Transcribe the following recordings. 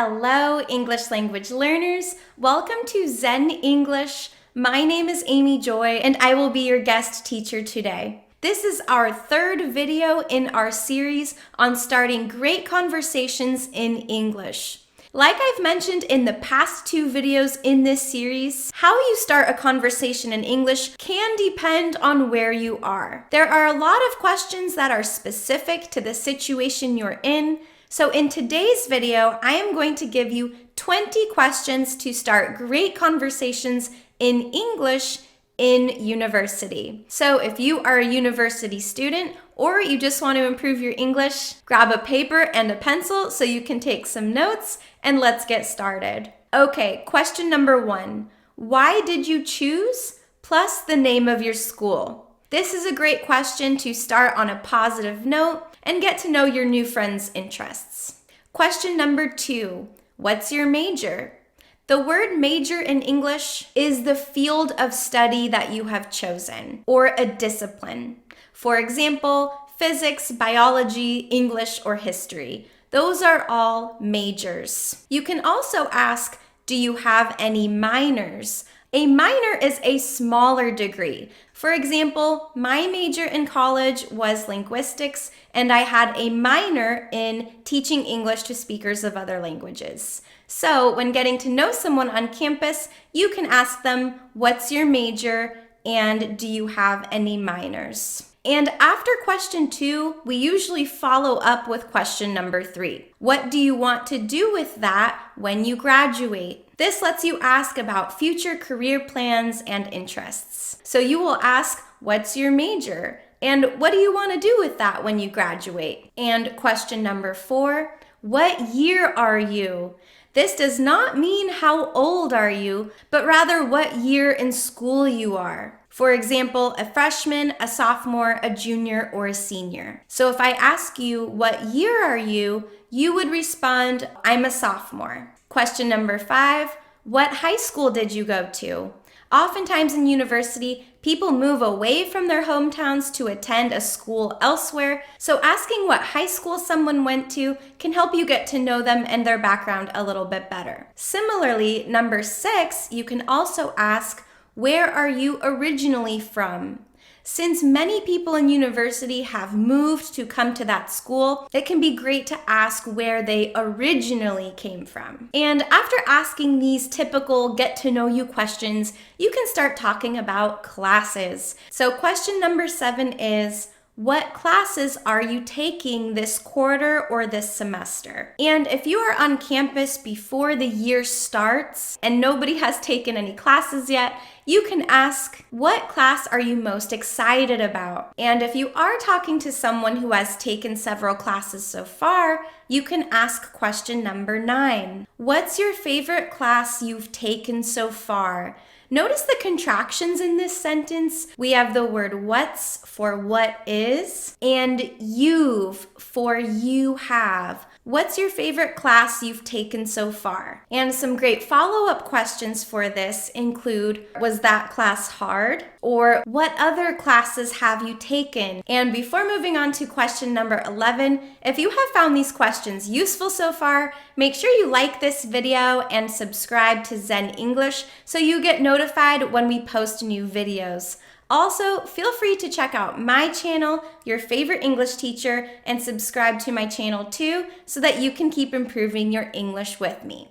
Hello, English language learners. Welcome to Zen English. My name is Amy Joy, and I will be your guest teacher today. This is our third video in our series on starting great conversations in English. Like I've mentioned in the past two videos in this series, how you start a conversation in English can depend on where you are. There are a lot of questions that are specific to the situation you're in. So in today's video, I am going to give you 20 questions to start great conversations in English in university. So if you are a university student or you just want to improve your English, grab a paper and a pencil so you can take some notes, and let's get started. Okay, question number 1. Why did you choose plus the name of your school? This is a great question to start on a positive note and get to know your new friends' interests. Question number 2. What's your major? The word major in English is the field of study that you have chosen, or a discipline. For example, physics, biology, English, or history. Those are all majors. You can also ask, do you have any minors? A minor is a smaller degree. For example, my major in college was linguistics, and I had a minor in teaching English to speakers of other languages. So when getting to know someone on campus, you can ask them, what's your major, and do you have any minors? And after question 2, we usually follow up with question number 3. What do you want to do with that when you graduate? This lets you ask about future career plans and interests. So you will ask, what's your major? And what do you want to do with that when you graduate? And question number 4, what year are you? This does not mean how old are you, but rather what year in school you are. For example, a freshman, a sophomore, a junior, or a senior. So if I ask you, what year are you? You would respond, I'm a sophomore. Question number 5, what high school did you go to? Oftentimes in university, people move away from their hometowns to attend a school elsewhere, so asking what high school someone went to can help you get to know them and their background a little bit better. Similarly, number 6, you can also ask, where are you originally from? Since many people in university have moved to come to that school, it can be great to ask where they originally came from. And after asking these typical get-to-know-you questions, you can start talking about classes. So question number 7 is, what classes are you taking this quarter or this semester? And if you are on campus before the year starts and nobody has taken any classes yet, you can ask, what class are you most excited about? And if you are talking to someone who has taken several classes so far, you can ask question number 9. What's your favorite class you've taken so far? Notice the contractions in this sentence. We have the word what's for what is, and you've for you have. What's your favorite class you've taken so far? And some great follow-up questions for this include, was that class hard? Or what other classes have you taken? And before moving on to question number 11, if you have found these questions useful so far, make sure you like this video and subscribe to Zen English so you get notified when we post new videos. Also, feel free to check out my channel, Your Favorite English Teacher, and subscribe to my channel too so that you can keep improving your English with me.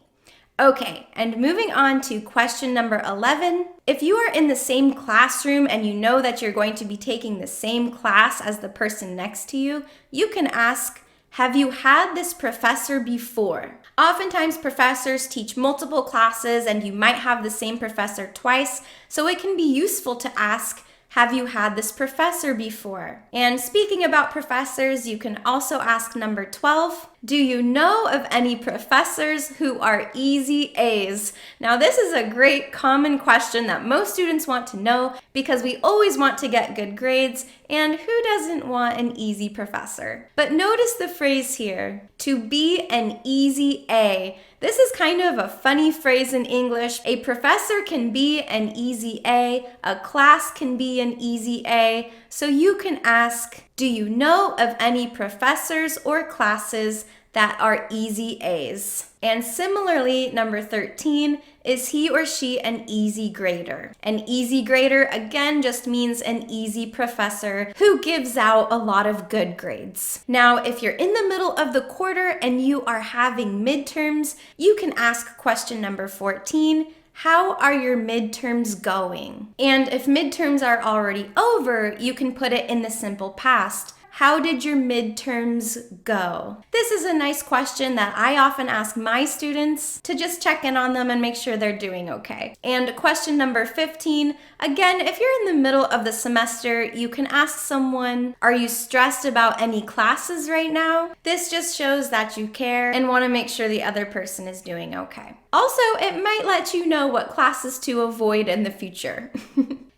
Okay, and moving on to question number 11. If you are in the same classroom and you know that you're going to be taking the same class as the person next to you, you can ask, have you had this professor before? Oftentimes professors teach multiple classes and you might have the same professor twice, so it can be useful to ask, have you had this professor before? And speaking about professors, you can also ask number 12, do you know of any professors who are easy A's? Now this is a great common question that most students want to know because we always want to get good grades, and who doesn't want an easy professor? But notice the phrase here, to be an easy A. This is kind of a funny phrase in English. A professor can be an easy A, a class can be an easy A, so you can ask, do you know of any professors or classes that are easy A's. And similarly, number 13, is he or she an easy grader? An easy grader, again, just means an easy professor who gives out a lot of good grades. Now, if you're in the middle of the quarter and you are having midterms, you can ask question number 14, how are your midterms going? And if midterms are already over, you can put it in the simple past. How did your midterms go? This is a nice question that I often ask my students to just check in on them and make sure they're doing okay. And question number 15, again, if you're in the middle of the semester, you can ask someone, are you stressed about any classes right now? This just shows that you care and want to make sure the other person is doing okay. Also, it might let you know what classes to avoid in the future.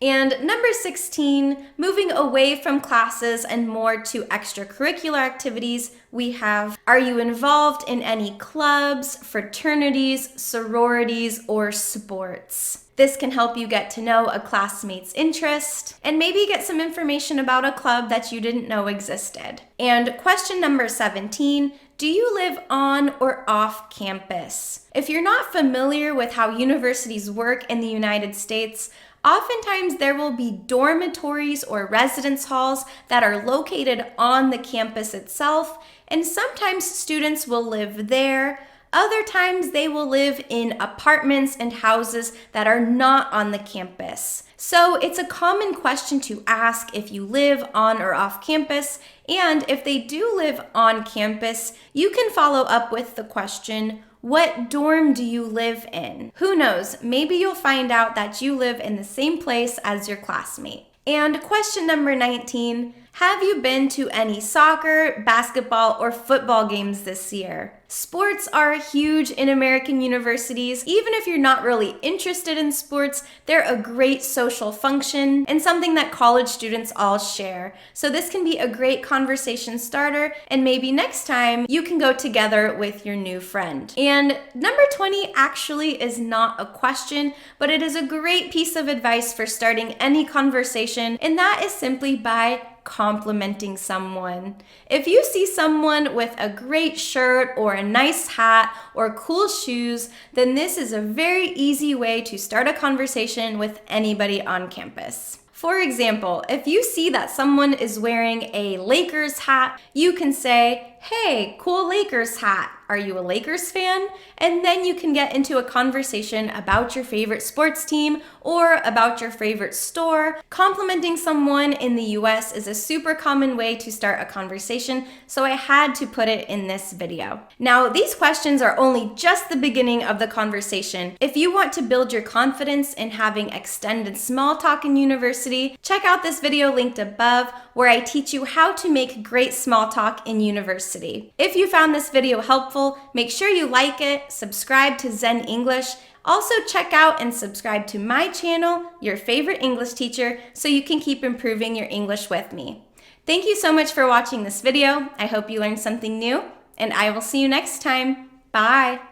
And number 16, moving away from classes and more to extracurricular activities, we have, are you involved in any clubs, fraternities, sororities, or sports? This can help you get to know a classmate's interest and maybe get some information about a club that you didn't know existed. And question number 17, do you live on or off campus? If you're not familiar with how universities work in the United States, oftentimes there will be dormitories or residence halls that are located on the campus itself, and sometimes students will live there. Other times they will live in apartments and houses that are not on the campus. So it's a common question to ask if you live on or off campus, and if they do live on campus, you can follow up with the question, what dorm do you live in? Who knows, maybe you'll find out that you live in the same place as your classmate. And question number 19, have you been to any soccer, basketball, or football games this year? Sports are huge in American universities. Even if you're not really interested in sports, they're a great social function and something that college students all share. So this can be a great conversation starter, and maybe next time you can go together with your new friend. And number 20 actually is not a question, but it is a great piece of advice for starting any conversation, and that is simply by complimenting someone. If you see someone with a great shirt or a nice hat or cool shoes, then this is a very easy way to start a conversation with anybody on campus. For example, if you see that someone is wearing a Lakers hat, you can say, hey, cool Lakers hat. Are you a Lakers fan? And then you can get into a conversation about your favorite sports team or about your favorite store. Complimenting someone in the US is a super common way to start a conversation, so I had to put it in this video. Now, these questions are only just the beginning of the conversation. If you want to build your confidence in having extended small talk in university, check out this video linked above where I teach you how to make great small talk in university. If you found this video helpful, make sure you like it, subscribe to Zen English. Also check out and subscribe to my channel, Your Favorite English Teacher, so you can keep improving your English with me. Thank you so much for watching this video. I hope you learned something new, and I will see you next time. Bye!